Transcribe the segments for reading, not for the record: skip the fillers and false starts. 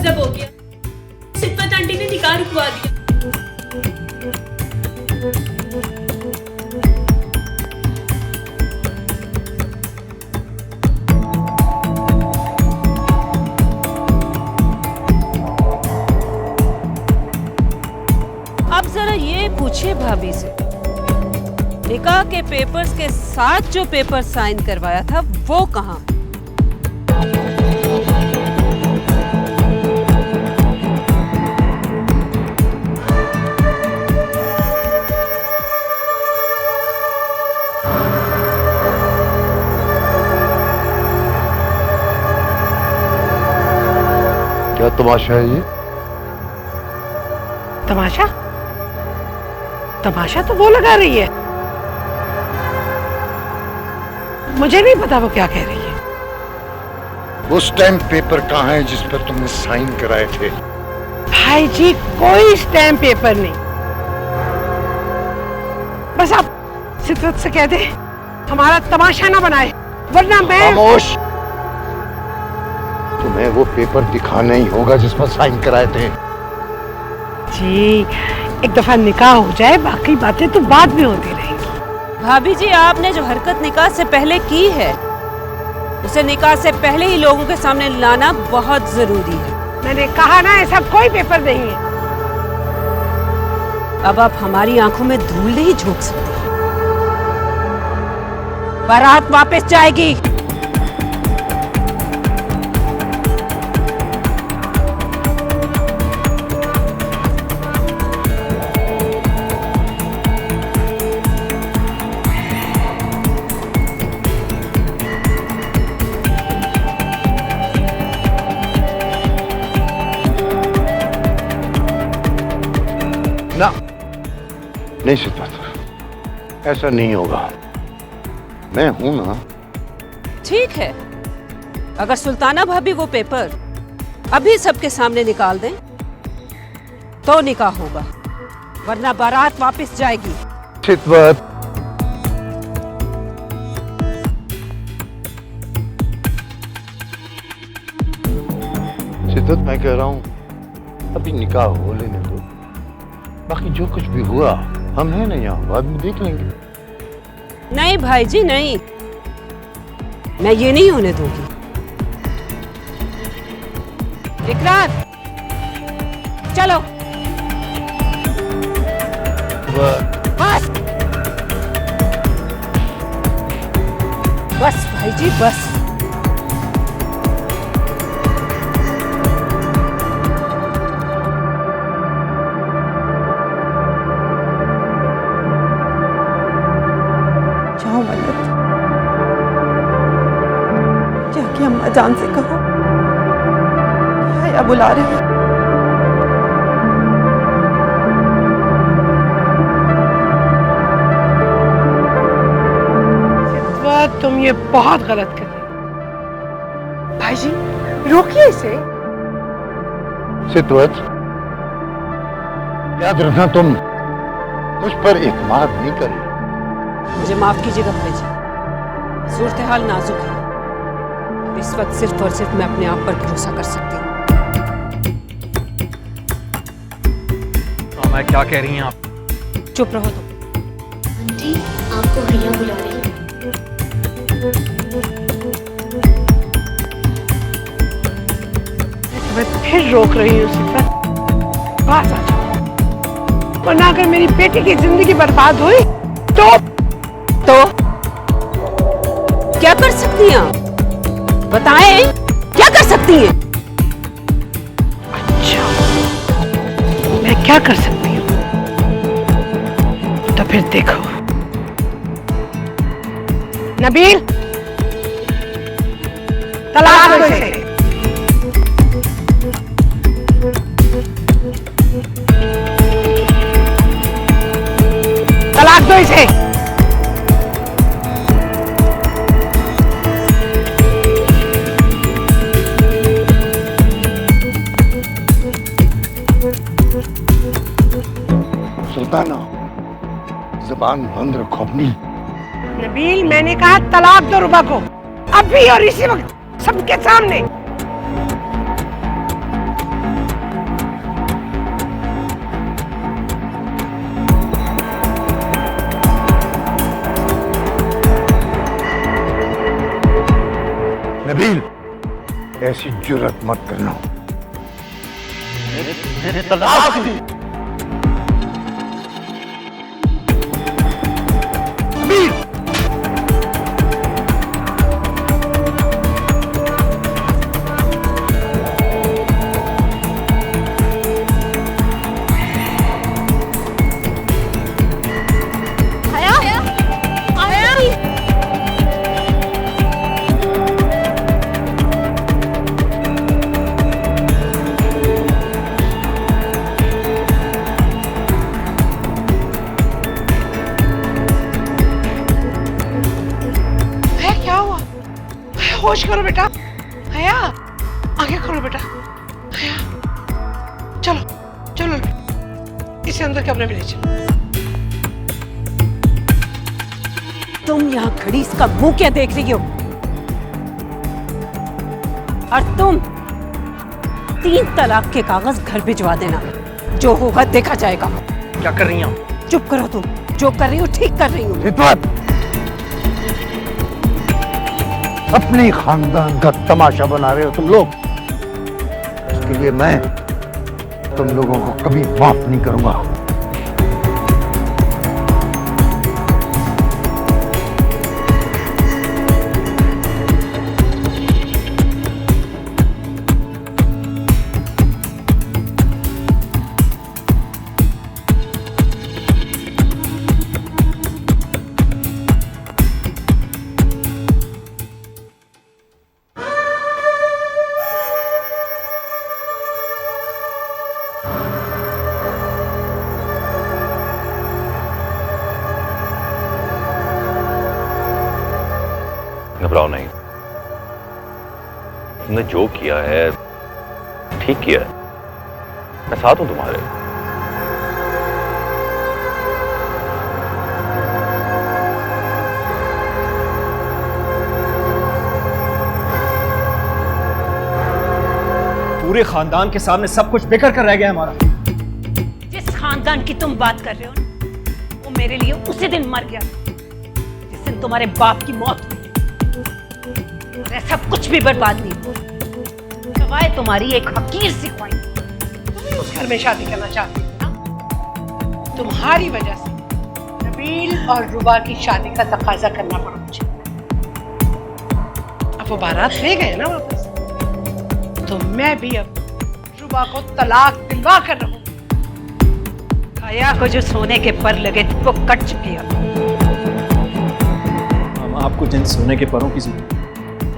मतलब हो गया। सिद्दत आंटी ने निकाह रुकवा दिया। अब जरा ये पूछिए भाभी से, निकाह के पेपर्स के साथ जो पेपर साइन करवाया था वो कहाँ? क्या तमाशा है ये? तमाशा? तमाशा तो वो लगा रही है, मुझे नहीं पता वो क्या कह रही है। वो स्टैम्प पेपर कहाँ है जिस पर तुमने साइन कराए थे? भाई जी कोई स्टैम्प पेपर नहीं, बस आप सिद्दत से कह दे हमारा तमाशा ना बनाए, वरना मैं। खामोश! तुम्हें वो पेपर दिखाना ही होगा जिस पर साइन कराए थे। जी एक दफा निकाह हो जाए, बाकी बातें तो बाद में होती रहेंगी। भाभी जी आपने जो हरकत निकाह से पहले की है उसे निकाह से पहले ही लोगों के सामने लाना बहुत जरूरी है। मैंने कहा ना ऐसा कोई पेपर नहीं है। अब आप हमारी आंखों में धूल नहीं झोंक सकती। बारात वापस जाएगी। ना, नहीं सिद्दत, ऐसा नहीं होगा। मैं हूं ना। ठीक है, अगर सुल्ताना भाभी वो पेपर अभी सबके सामने निकाल दें तो निकाह होगा, वरना बारात वापस जाएगी। सिद्दत, सिद्दत मैं कह रहा हूं अभी निकाह हो लेने दो, बाकी जो कुछ भी हुआ हम हैं ना यहाँ, बाद में देख लेंगे। नहीं भाई जी नहीं, मैं ये नहीं होने दूंगी। इकरार चलो। बस बस भाई जी बस। जाओ मन्नत, जाके अम्मा जान से कहो हया बुला रहे हैं। सिद्दत तुम ये बहुत गलत कर रही हो। भाई जी रोकिए इसे। सिद्दत याद रखना तुम मुझ पर एतमाद नहीं करें। मुझे माफ कीजिएगा भाई जी, सूरत हाल नाजुक है। अब इस वक्त सिर्फ और सिर्फ मैं अपने आप पर भरोसा कर सकती हूँ। तो मैं क्या कह रही हैं आप? चुप रहो तुम। आंटी आपको भैया बुला रहे हैं। मैं फिर रोक रही हूँ सिद्दत, पास आ जाओ, वरना अगर मेरी बेटी की जिंदगी बर्बाद हुई तो क्या कर सकती हैं आप? बताएं क्या कर सकती हैं? अच्छा मैं क्या कर सकती हूँ, तो फिर देखो। नबील तलाक दो इसे। तलाक दो इसे। सुल्ताना जुबान बंद रखो अपनी। नबील मैंने कहा तलाक दो रुबा को, अभी और इसी वक्त सबके सामने। नबील, ऐसी जुर्रत मत करना। तलाक दी। नबील, है क्या हुआ? होश करो बेटा। हया, आगे खोलो बेटा। हया, चलो चलो इसे अंदर कमरे में ले चलो। तुम यहाँ खड़ी इसका मुंह क्या देख रही हो? और तुम 3 तलाक के कागज घर भिजवा देना, जो होगा देखा जाएगा। क्या कर रही हैं आप? चुप करो तुम, जो कर रही हो ठीक कर रही हूँ। रितवत, अपने खानदान का तमाशा बना रहे हो तुम लोग। इसके लिए मैं तुम लोगों को कभी माफ नहीं करूंगा। घबराओ नहीं, तुमने जो किया है ठीक किया है। मैं साथ हूं तुम्हारे। पूरे खानदान के सामने सब कुछ बिखर कर रह गया हमारा। जिस खानदान की तुम बात कर रहे हो ना, वो मेरे लिए उसी दिन मर गया जिस दिन तुम्हारे बाप की मौत हुई। और ऐसा कुछ भी बर्बाद नहीं हुआ, सवाए तुम्हारी एक हकीर सी ख्वाहिश। तुम उस घर में शादी करना चाहती हो ना? तुम्हारी वजह से नबील और रुबा की शादी का तकाजा करना पड़ा मुझे। अब वो बारात ले गए ना वापस, तो मैं भी अब रुबा को तलाक दिलवा कर रहूं। हया को जो सोने के पर लगे थे वो कट चुकी है। हम आपको जिन सोने के परों की जरूरत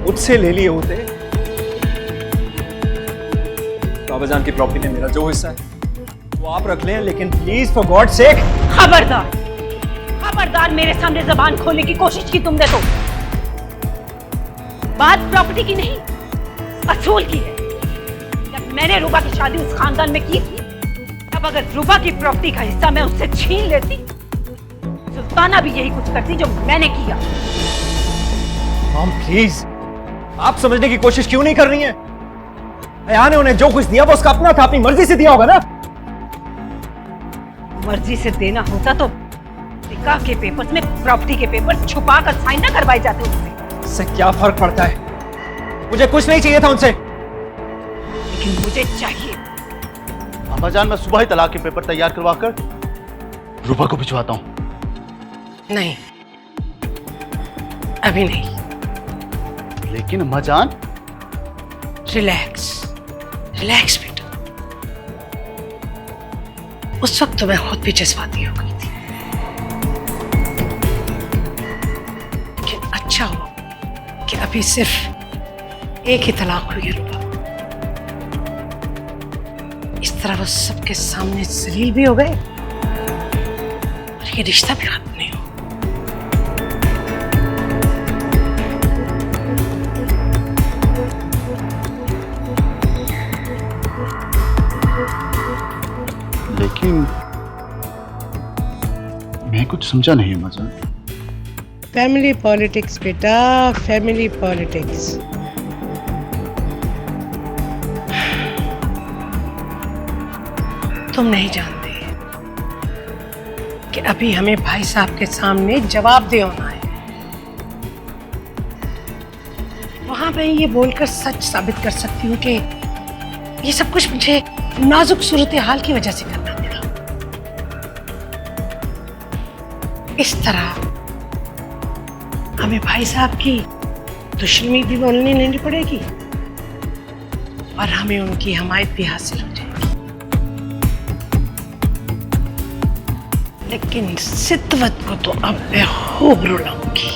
मुझसे ले लिए होते, बाबाजान की प्रॉपर्टी में मेरा जो हिस्सा है वो आप रख लें, लेकिन प्लीज फॉर गॉड सेक। खबरदार, खबरदार, मेरे सामने जबान खोलने की कोशिश की तुमने तो। बात प्रॉपर्टी की नहीं, असूल की है। जब मैंने रुबा की शादी उस खानदान में की थी, अब अगर रुबा की प्रॉपर्टी का हिस्सा मैं उससे छीन लेती, सुल्ताना भी यही कुछ करती जो मैंने किया। मॉम प्लीज, आप समझने की कोशिश क्यों नहीं कर रही हैं? हया ने उन्हें जो कुछ दिया वो उसका अपना था, अपनी मर्जी से दिया होगा ना। मर्जी से देना होता तो निकाह के पेपर्स में प्रॉपर्टी के पेपर छुपा कर साइन न करवाए जाते उससे। इससे क्या फर्क पड़ता है? मुझे कुछ नहीं चाहिए था उनसे, लेकिन मुझे चाहिए। अम्माजान, मैं सुबह ही तलाक के पेपर तैयार करवा कर रूपा को भिजवाता हूं। नहीं, अभी नहीं। लेकिन अम्माजान। रिलैक्स, रिलैक्स बेटा। उस वक्त तो मैं खुद भी जज्बाती हो गई थी, लेकिन अच्छा हुआ कि अभी सिर्फ एक ही तलाक हुई है रुबा। इस तरह वो सबके सामने जलील भी हो गए और ये रिश्ता भी खत्म नहीं हो। लेकिन मैं कुछ समझा नहीं अम्माजान। फैमिली पॉलिटिक्स बेटा, फैमिली पॉलिटिक्स। तुम नहीं जानते कि अभी हमें भाई साहब के सामने जवाबदेह होना है। वहां मैं ये बोलकर सच साबित कर सकती हूँ कि ये सब कुछ मुझे नाजुक सूरत हाल की वजह से करना पड़ा। इस तरह हमें भाई साहब की दुश्मनी भी बोलनी लेनी पड़ेगी और हमें उनकी हमायत भी हासिल हो जाएगी। लेकिन सितवत को तो अब मैं खूब रुलाऊंगी।